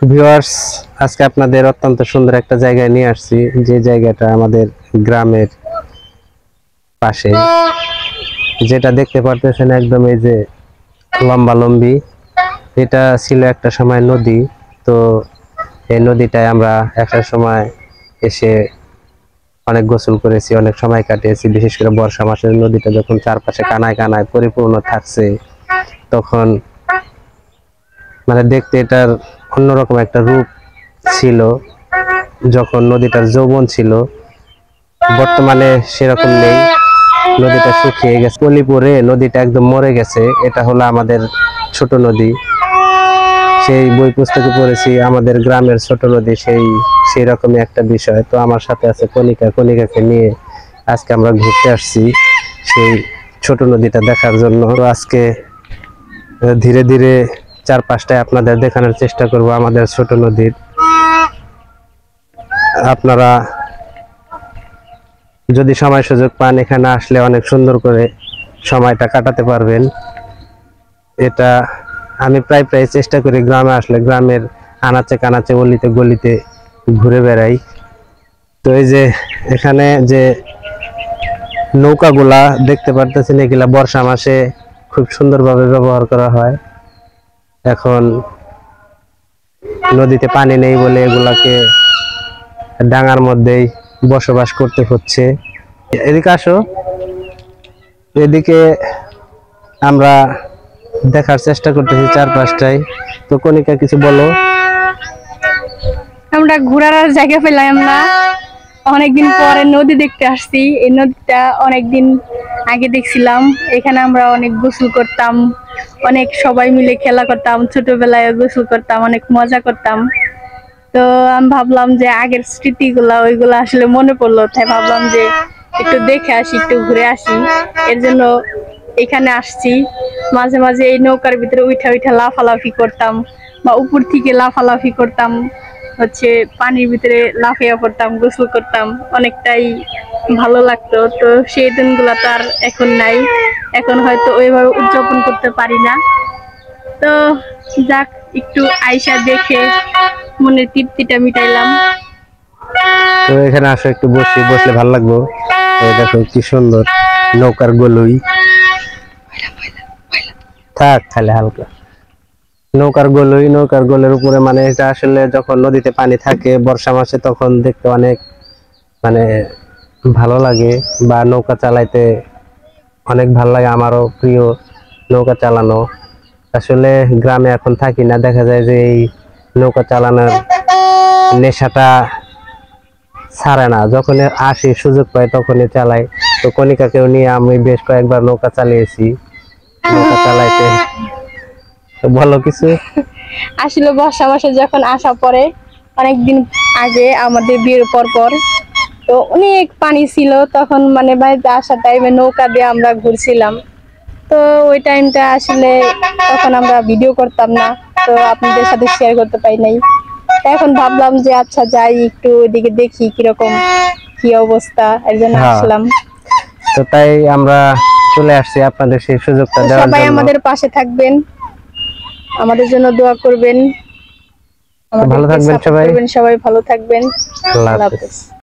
Viewers, আজকে আপনাদের অত্যন্ত সুন্দর একটা জায়গায় নিয়ে আসছি, যে জায়গাটা আমাদের গ্রামের পাশে। যেটা দেখতে পারতেছেন একদম এই যে লম্বালম্বি, এটা ছিল একটা সময় নদী। তো এই নদীটায় আমরা একটা সময় এসে অনেক গোসল করেছি, অনেক সময় কাটিয়েছি। বিশেষ করে বর্ষা মাসে নদীটা যখন চারপাশে কানায় কানায় পরিপূর্ণ থাকছে, তখন মানে দেখতে এটার অন্যরকম একটা রূপ ছিল। যখন নদীটার যৌবন ছিল, বর্তমানে সেরকম নেই। নদীটা শুকিয়ে গেছে, পলি পরে নদীটা একদম মরে গেছে। এটা হলো আমাদের ছোট নদী। সেই বই পুস্তকে পড়েছি আমাদের গ্রামের ছোট নদী, সেই রকমই একটা বিষয়। তো আমার সাথে আছে কণিকা। কণিকাকে নিয়ে আজকে আমরা ঘুরতে আসছি সেই ছোট নদীটা দেখার জন্য। তো আজকে ধীরে ধীরে চারপাশটায় আপনাদের দেখানোর চেষ্টা করব আমাদের ছোট নদীর। আপনারা যদি সময় সুযোগ পান, এখানে আসলে অনেক সুন্দর করে সময়টা কাটাতে পারবেন। এটা আমি প্রায় প্রায় চেষ্টা করি গ্রামে আসলে গ্রামের আনাচে কানাচে অলিতে গলিতে ঘুরে বেড়াই। তো এই যে এখানে যে নৌকাগুলা দেখতে পারতেছেন, এগুলা বর্ষা মাসে খুব সুন্দরভাবে ব্যবহার করা হয়। এখন নদীতে পানি নেই বলে এগুলাকে ডাঙার মধ্যেই বসবাস করতে হচ্ছে। এদিকে আসো, এদিকে আমরা দেখার চেষ্টা করতেছি চারপাশটাই। তো কণিকা, কিছু বলো। আমরা ঘোরার জায়গা পেলাম না, অনেকদিন পরে নদী দেখতে আসছি। এই নদীটা অনেকদিন আগে দেখছিলাম। এখানে আমরা অনেক গোসল করতাম, অনেক সবাই মিলে খেলা করতাম, ছোটবেলায় গোসল করতাম, অনেক মজা করতাম। তো আমি ভাবলাম যে আগের স্মৃতিগুলা ওইগুলা আসলে মনে পড়লো, তাই ভাবলাম যে একটু দেখে আসি, একটু ঘুরে আসি। এর জন্য এখানে আসছি। মাঝে মাঝে এই নৌকার ভিতরে উঠা উঠা লাফালাফি করতাম, বা উপর থেকে লাফালাফি করতাম, হচ্ছে পানির ভিতরে লাফিয়ে পড়তাম, গোসল করতাম। অনেকটাই ভালো লাগতো। তো সেই দিনগুলো তো আর এখন নাই, এখন হয়তো ওইভাবে উদযাপন করতে পারি না। তো যাক, একটু আয়সা দেখে মনের তৃপ্তিটা মিটাইলাম। তো এখানে আসো, একটু বসলে ভালো লাগবে। এই দেখো কি সুন্দর নৌকার গলুই, থাক খালি হালকা নৌকার গোলের উপরে, মানে এটা আসলে যখন নদীতে পানি থাকে বর্ষা মাসে, তখন দেখতে অনেক মানে ভালো লাগে। বা নৌকা চালাইতে অনেক ভালো লাগে, আমারও প্রিয় নৌকা চালানো। আসলে গ্রামে এখন থাকি না, দেখা যায় যে এই নৌকা চালানোর নেশাটা ছাড়ে না। যখন আসি সুযোগ পাই তখনই চালাই। তো কণিকাকেও নিয়ে আমি বেশ কয়েকবার নৌকা চালিয়েছি। নৌকা চালাইতে বলো কিছু। আসলে বর্ষা মাসে যখন আসা পরে, অনেকদিন আগে আমাদের বিয়ের পর তো অনেক পানি ছিল। তখন মানে বাড়িতে আসার টাইমে নৌকা দিয়ে আমরা ঘুরছিলাম। তো ওই টাইমটা আসলে তখন আমরা ভিডিও করতাম না, তো আপনাদের সাথে শেয়ার করতে পারি নাই। এখন ভাবলাম যে আচ্ছা যাই, একটু ওইদিকে দেখি কিরকম কি অবস্থা, এর জন্য হ্যাঁ, আসলাম। তো তাই আমরা চলে আসছি আপনাদের সেই সুযোগটা দেওয়ার সবাই জন্য। আমাদের পাশে থাকবেন, আমাদের জন্য দোয়া করবেন, ভালো আমাদেরকে থাকবেন সাপোর্ট সবাই। করবেন। সবাই ভালো থাকবেন। আল্লাহ আল্লাহ হাফেজ। হাফেজ।